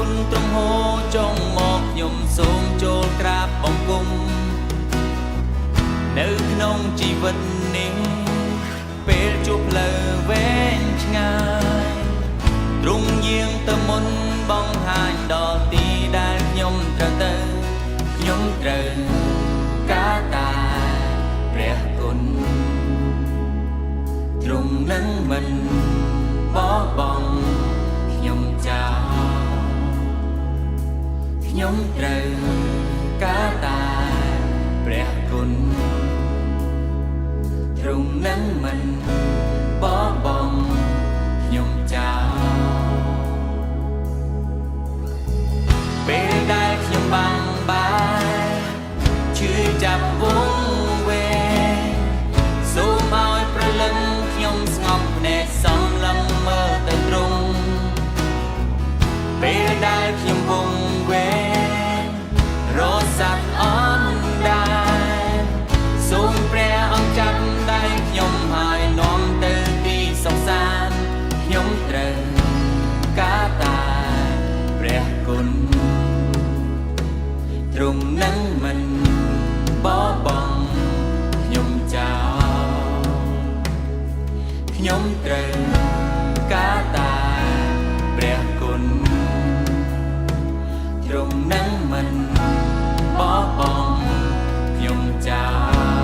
គុណទ្រង់ហូរចុងមកខ្ញុំសូមចូលក្រាបបង្គំនៅក្នុងជីវិតនេះពេលជួបផ្លូវវែងឆ្ងាយទ្រង់យាងទៅមុនបង្ហាញដល់ទីដែលខ្ញុំត្រូវទៅខ្ញុំត្រូវការតែព្រះគុណទ្រង់នឹងមិនបោះបង់ខ្ញុំចោលខ្ញុំត្រូវការតែព្រះគុណទ្រង់នឹងមិនបោះបង់ខ្ញុំចោលពេលដែលខ្ញុំបាំងបាយឈឺចាប់វង្វេងសូមឲ្យព្រលឹងខ្ញុំស្ងប់ភ្នែកសំឡឹងមើលទៅទ្រង់ពេលដែលខ្ញុំវង្វេងរសាត់អន់ដែរសូមព្រះអង្គចាប់ដៃខ្ញុំហើយនាំទៅទីសុខសាន្តខ្ញុំត្រូវការតែព្រះគុណទ្រង់នឹងមិនបោះបង់ខ្ញុំចោលខ្ញុំត្រូវការតែព្រះគុណទ្រង់នឹងមិនបោះបង់ខ្ញុំចោល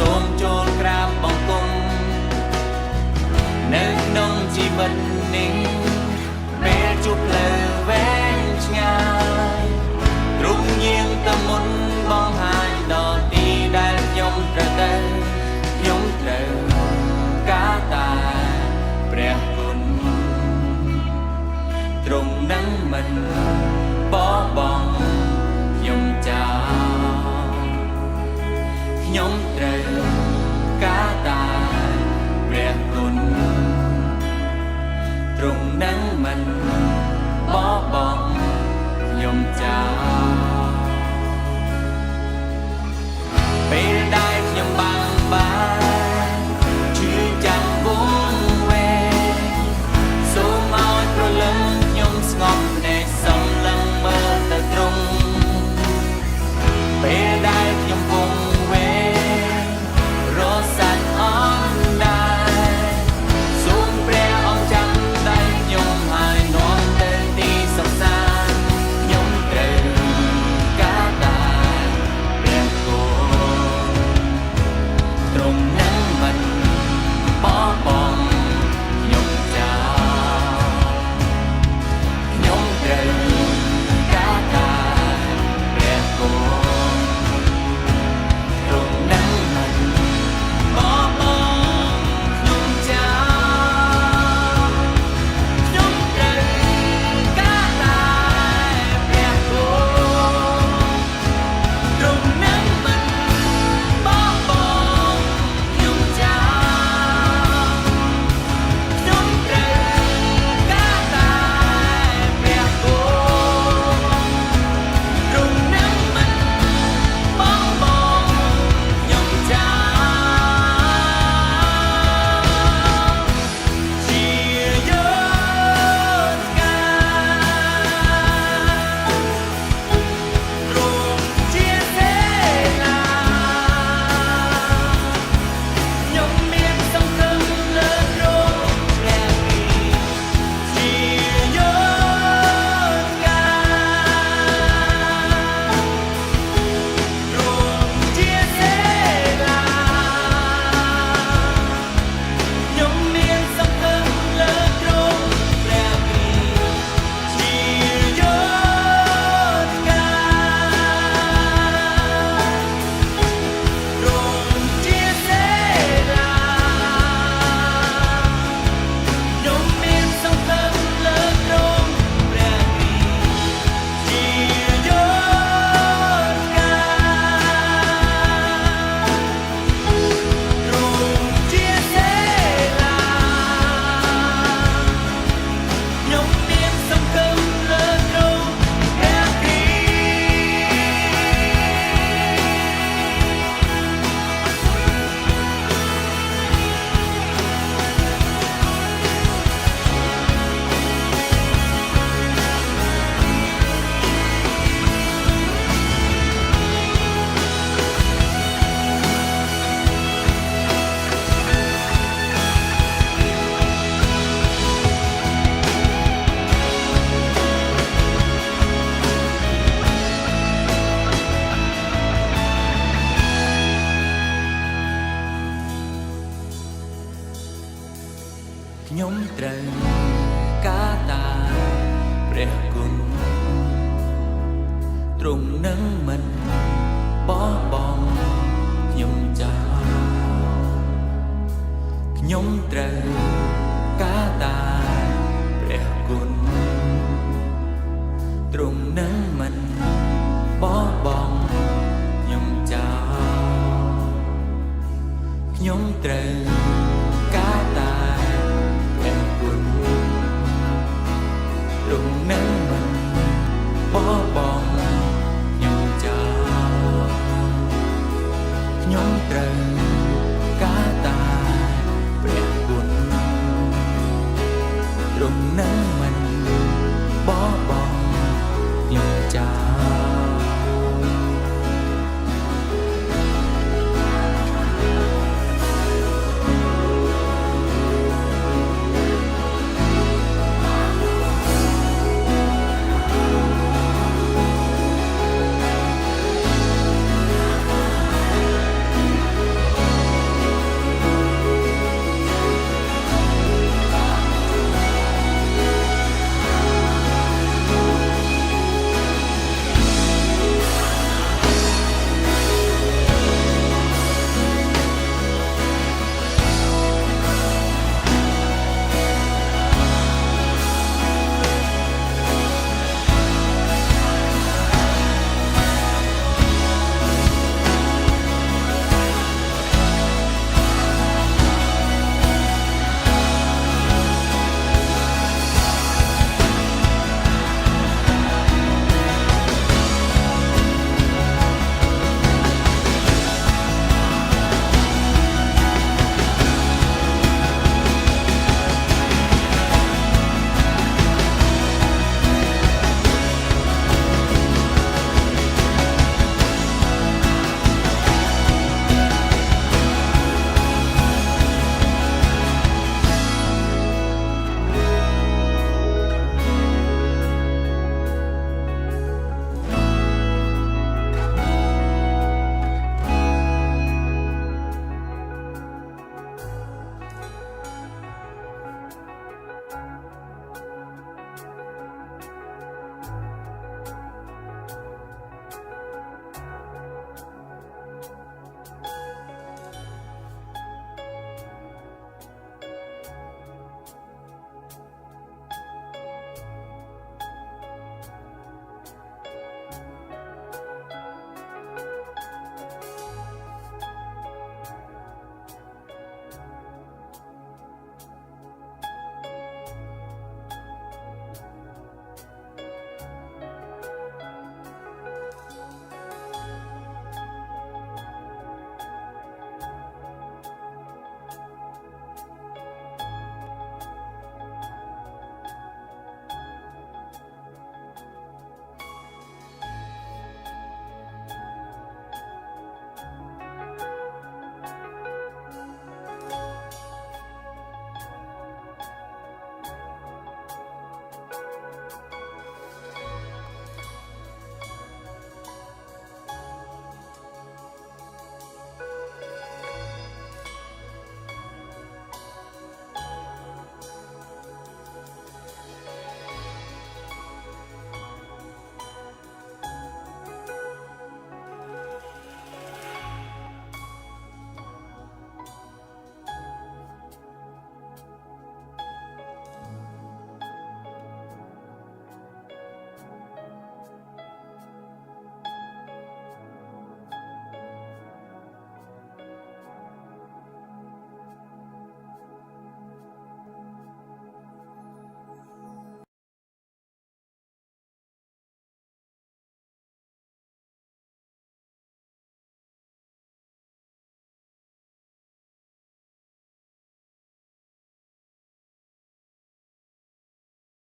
សូមចូលក្រាបបង្គំនៅក្នុងជីវិតនេះពេលជួបផ្លូវវែងឆ្ងាយទ្រង់យាងទៅមុនបង្ហាញដល់ទីដែលខ្ញុំត្រូវទៅខ្ញុំត្រូវការតែព្រះគុណទ្រង់នឹងមិនបោះបង់ខ្ញុំចោលខ្ញុំត្រូវការតែព្រះគុណទ្រង់នឹងមិនបោះបង់ខ្ញុំចោលពេលដែលខ្ញុំបាំងបាយឈឺចាប់វង្វេងសូមឲ្យព្រលឹងខ្ញុំស្ងប់ភ្នែកសំឡឹងមើលទៅទ្រង់ពេលដែលខ្ញុំវង្វេងរសាត់អន់ដែរសូមព្រះអង្គចាំដៃខ្ញុំហើយនាំទៅទីសុខសាន្តខ្ញុំត្រូវការតែព្រះគុណ ខ្ញុំត្រូវការតាព្រះគុណទ្រង់នឹងមិនបោះបង់ខ្ញុំចោលខ្ញុំត្រូវការតាព្រះគុណទ្រង់នឹងមិនបោះបង់ខ្ញុំចោលខ្ញុំត្រូវការតាព្រះគុណទ្រង់នឹងមិនបោះបង់ខ្ញុំចោលខ្ញុំត្រូវ